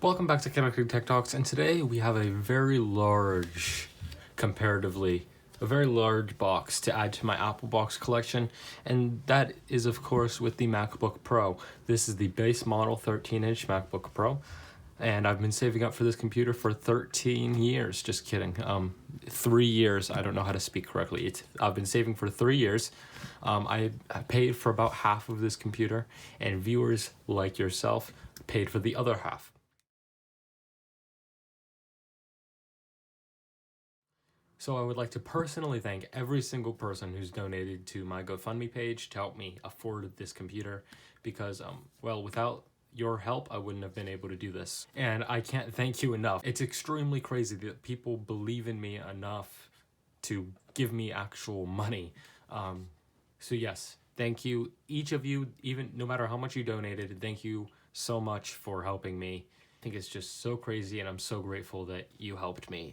Welcome back to Connected Tech Talks, and today we have a very large, comparatively, a very large box to add to my Apple box collection, and that is of course with the MacBook Pro. This is the base model 13-inch MacBook Pro, and I've been saving up for this computer for 13 years. Just kidding. 3 years. I don't know how to speak correctly. I've been saving for 3 years. I paid for about half of this computer, and viewers like yourself paid for the other half. So I would like to personally thank every single person who's donated to my GoFundMe page to help me afford this computer because, well, without your help, I wouldn't have been able to do this. And I can't thank you enough. It's extremely crazy that people believe in me enough to give me actual money. So yes, thank you, each of you, even no matter how much you donated, thank you so much for helping me. I think it's just so crazy, and I'm so grateful that you helped me.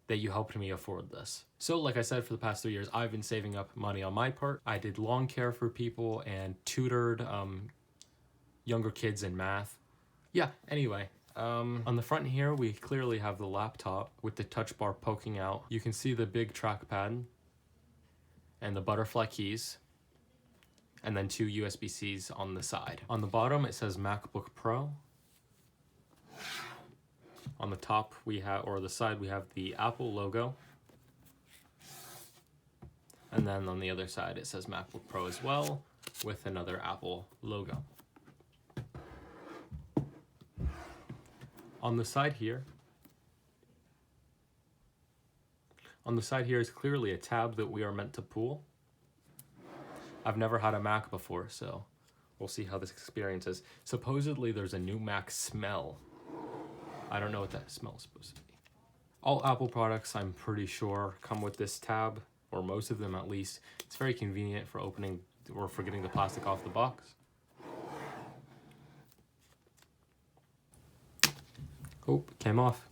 That you helped me afford this. So like I said, for the past 3 years, I've been saving up money on my part. I did lawn care for people and tutored younger kids in math. Yeah, anyway, on the front here, we clearly have the laptop with the touch bar poking out. You can see the big trackpad and the butterfly keys, and then 2 USB-Cs on the side. On the bottom, it says MacBook Pro. On the top we have, or the side, we have the Apple logo. And then on the other side it says MacBook Pro as well, with another Apple logo. On the side here is clearly a tab that we are meant to pull. I've never had a Mac before, so we'll see how this experience is. Supposedly there's a new Mac smell. I don't know what that smell is supposed to be. All Apple products, I'm pretty sure, come with this tab, or most of them at least. It's very convenient for opening or for getting the plastic off the box. Oh, it came off.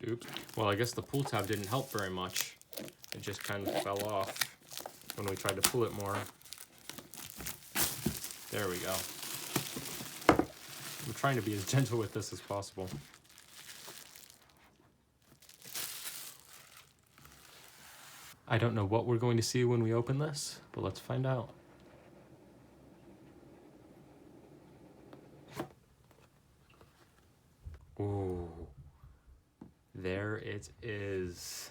Oops. Well, I guess the pull tab didn't help very much. It just kind of fell off when we tried to pull it more. There we go. I'm trying to be as gentle with this as possible. I don't know what we're going to see when we open this, but let's find out. Ooh. There it is.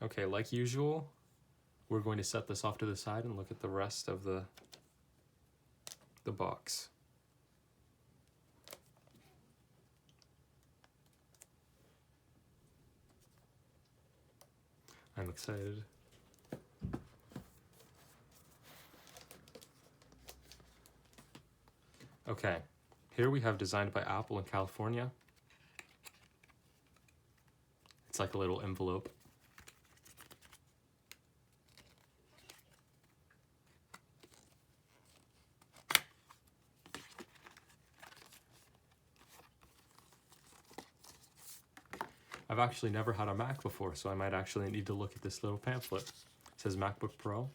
Okay, like usual, we're going to set this off to the side and look at the rest of the box. I'm excited. Okay, here we have designed by Apple in California. It's like a little envelope. I've actually never had a Mac before, so I might actually need to look at this little pamphlet. It says MacBook Pro.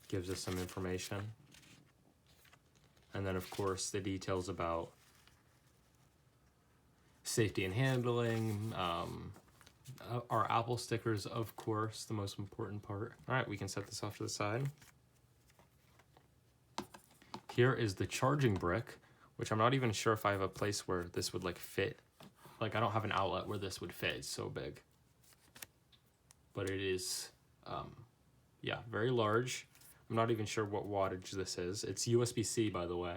Gives us some information. And then, of course, the details about safety and handling, our Apple stickers, of course, the most important part. All right, we can set this off to the side. Here is the charging brick, which I'm not even sure if I have a place where this would like fit. Like, I don't have an outlet where this would fit. It's so big. But it is, yeah, very large. I'm not even sure what wattage this is. It's USB-C, by the way.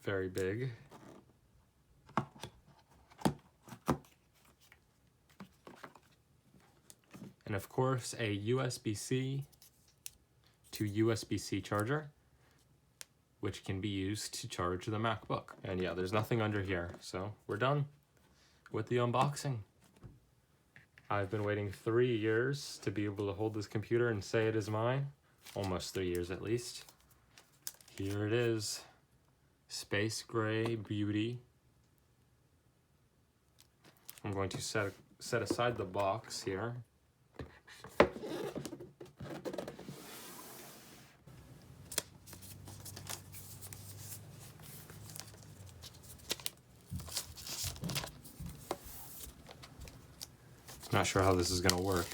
Very big. and of course a USB-C to USB-C charger, which can be used to charge the MacBook. And yeah, there's nothing under here, so we're done with the unboxing. I've been waiting 3 years to be able to hold this computer and say it is mine. Almost 3 years at least. Here it is. Space gray beauty. I'm going to set aside the box here. Not sure how this is going to work.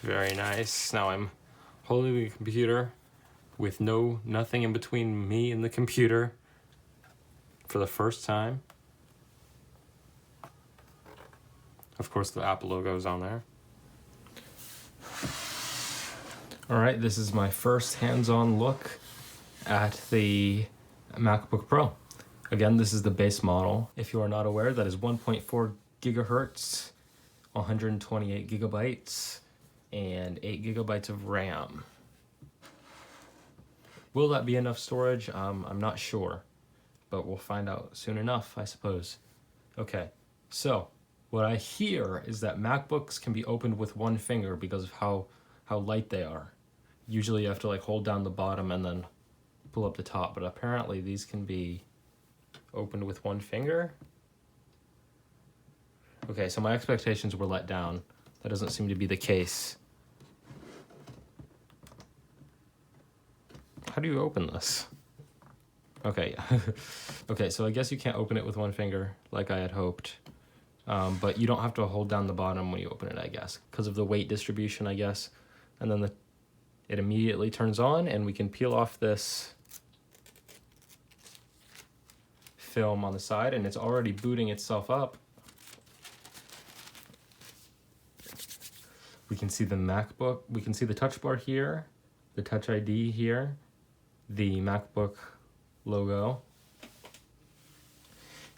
Very nice. Now I'm holding the computer with nothing in between me and the computer for the first time. Of course, the Apple logo is on there. All right, this is my first hands-on look at the MacBook Pro. Again, this is the base model. If you are not aware, that is 1.4 gigahertz, 128 gigabytes, and 8 gigabytes of RAM. Will that be enough storage? I'm not sure, but we'll find out soon enough, I suppose. Okay, so what I hear is that MacBooks can be opened with one finger because of how light they are. Usually you have to like hold down the bottom and then pull up the top, but apparently these can be opened with one finger. Okay, so my expectations were let down. That doesn't seem to be the case. How do you open this? Okay, okay, so I guess you can't open it with one finger like I had hoped. But you don't have to hold down the bottom when you open it, I guess, because of the weight distribution, I guess. And then it immediately turns on, and we can peel off this film on the side, and it's already booting itself up. We can see the MacBook, we can see the touch bar here, the Touch ID here, the MacBook logo.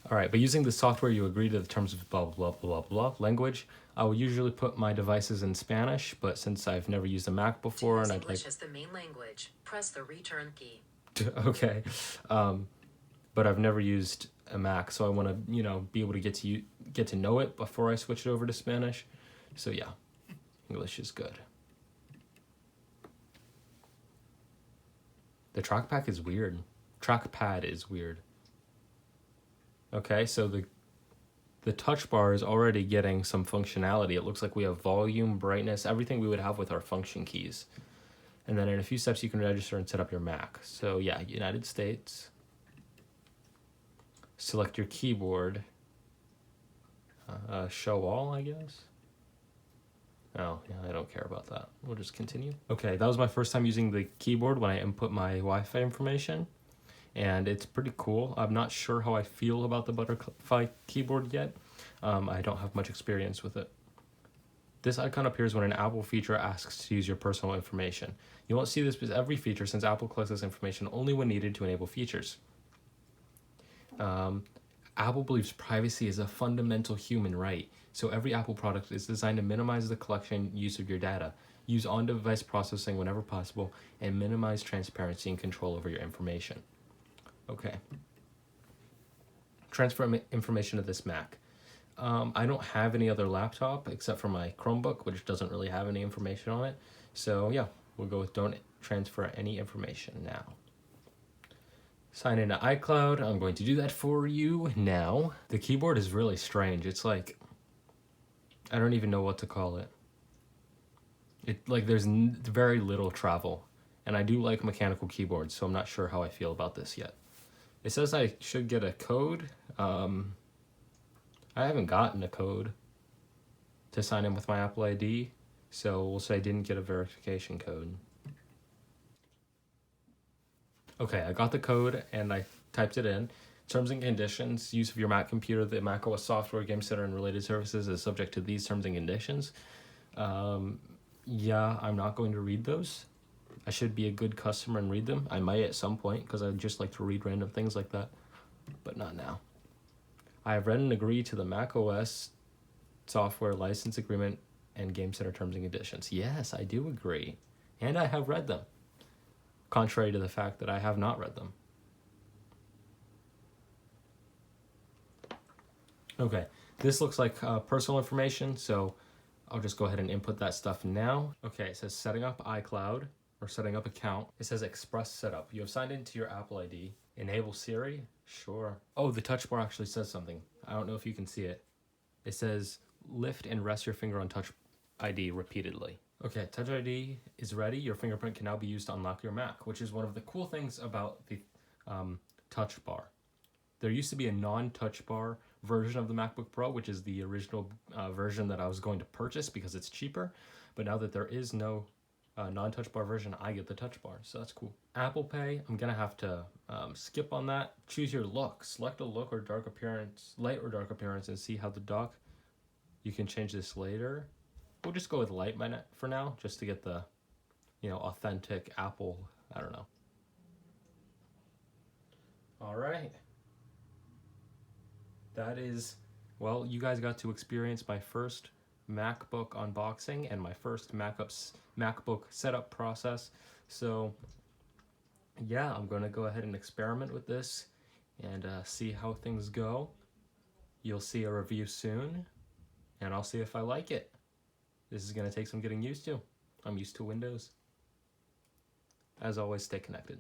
All right, but using the software, you agree to the terms of blah, blah, blah, blah, blah, language. I will usually put my devices in Spanish, but since I've never used a Mac before and I'd English as the main language, press the return key. Okay, but I've never used a Mac, so I want to, be able to get to know it before I switch it over to Spanish. So yeah, English is good. The trackpad is weird. Trackpad is weird. Okay, so the touch bar is already getting some functionality. It looks like we have volume, brightness, everything we would have with our function keys. And then in a few steps, you can register and set up your Mac. So yeah, United States. Select your keyboard. Show all, I guess. Oh, yeah, I don't care about that. We'll just continue. Okay, that was my first time using the keyboard when I input my Wi-Fi information. And it's pretty cool. I'm not sure how I feel about the butterfly keyboard yet. I don't have much experience with it. This icon appears when an Apple feature asks to use your personal information. You won't see this with every feature since Apple collects this information only when needed to enable features. Apple believes privacy is a fundamental human right, so every Apple product is designed to minimize the collection use of your data, use on-device processing whenever possible, and minimize transparency and control over your information. Okay. Transfer information to this Mac. I don't have any other laptop except for my Chromebook, which doesn't really have any information on it. So yeah, we'll go with don't transfer any information now. Sign into iCloud. I'm going to do that for you now. The keyboard is really strange. It's like, I don't even know what to call it. There's very little travel. And I do like mechanical keyboards, so I'm not sure how I feel about this yet. It says I should get a code. I haven't gotten a code to sign in with my Apple ID, so we'll say I didn't get a verification code. Okay, I got the code and I typed it in. Terms and conditions, use of your Mac computer, the macOS software, Game Center, and related services is subject to these terms and conditions. Yeah, I'm not going to read those. I should be a good customer and read them. I might at some point because I just like to read random things like that, but not now. I have read and agreed to the macOS software license agreement and Game Center terms and conditions. Yes, I do agree. And I have read them, contrary to the fact that I have not read them. Okay, this looks like personal information, so I'll just go ahead and input that stuff now. Okay, it says setting up iCloud or setting up account. It says Express Setup. You have signed into your Apple ID. Enable Siri? Sure. Oh, the touch bar actually says something. I don't know if you can see it. It says lift and rest your finger on Touch ID repeatedly. Okay, Touch ID is ready. Your fingerprint can now be used to unlock your Mac, which is one of the cool things about the touch bar. There used to be a non-touch bar version of the MacBook Pro, which is the original version that I was going to purchase because it's cheaper. But now that there is no non-touch bar version, I get the touch bar, so that's cool. Apple Pay, I'm gonna have to skip on that. Choose your look. Select a look or dark appearance, light or dark appearance, and see how the dock. You can change this later. We'll just go with light for now, just to get the, authentic Apple. I don't know. All right. That is, well, you guys got to experience my first MacBook unboxing and my first MacBook setup process. So yeah, I'm going to go ahead and experiment with this and see how things go. You'll see a review soon, and I'll see if I like it. This is going to take some getting used to. I'm used to Windows. As always, stay connected.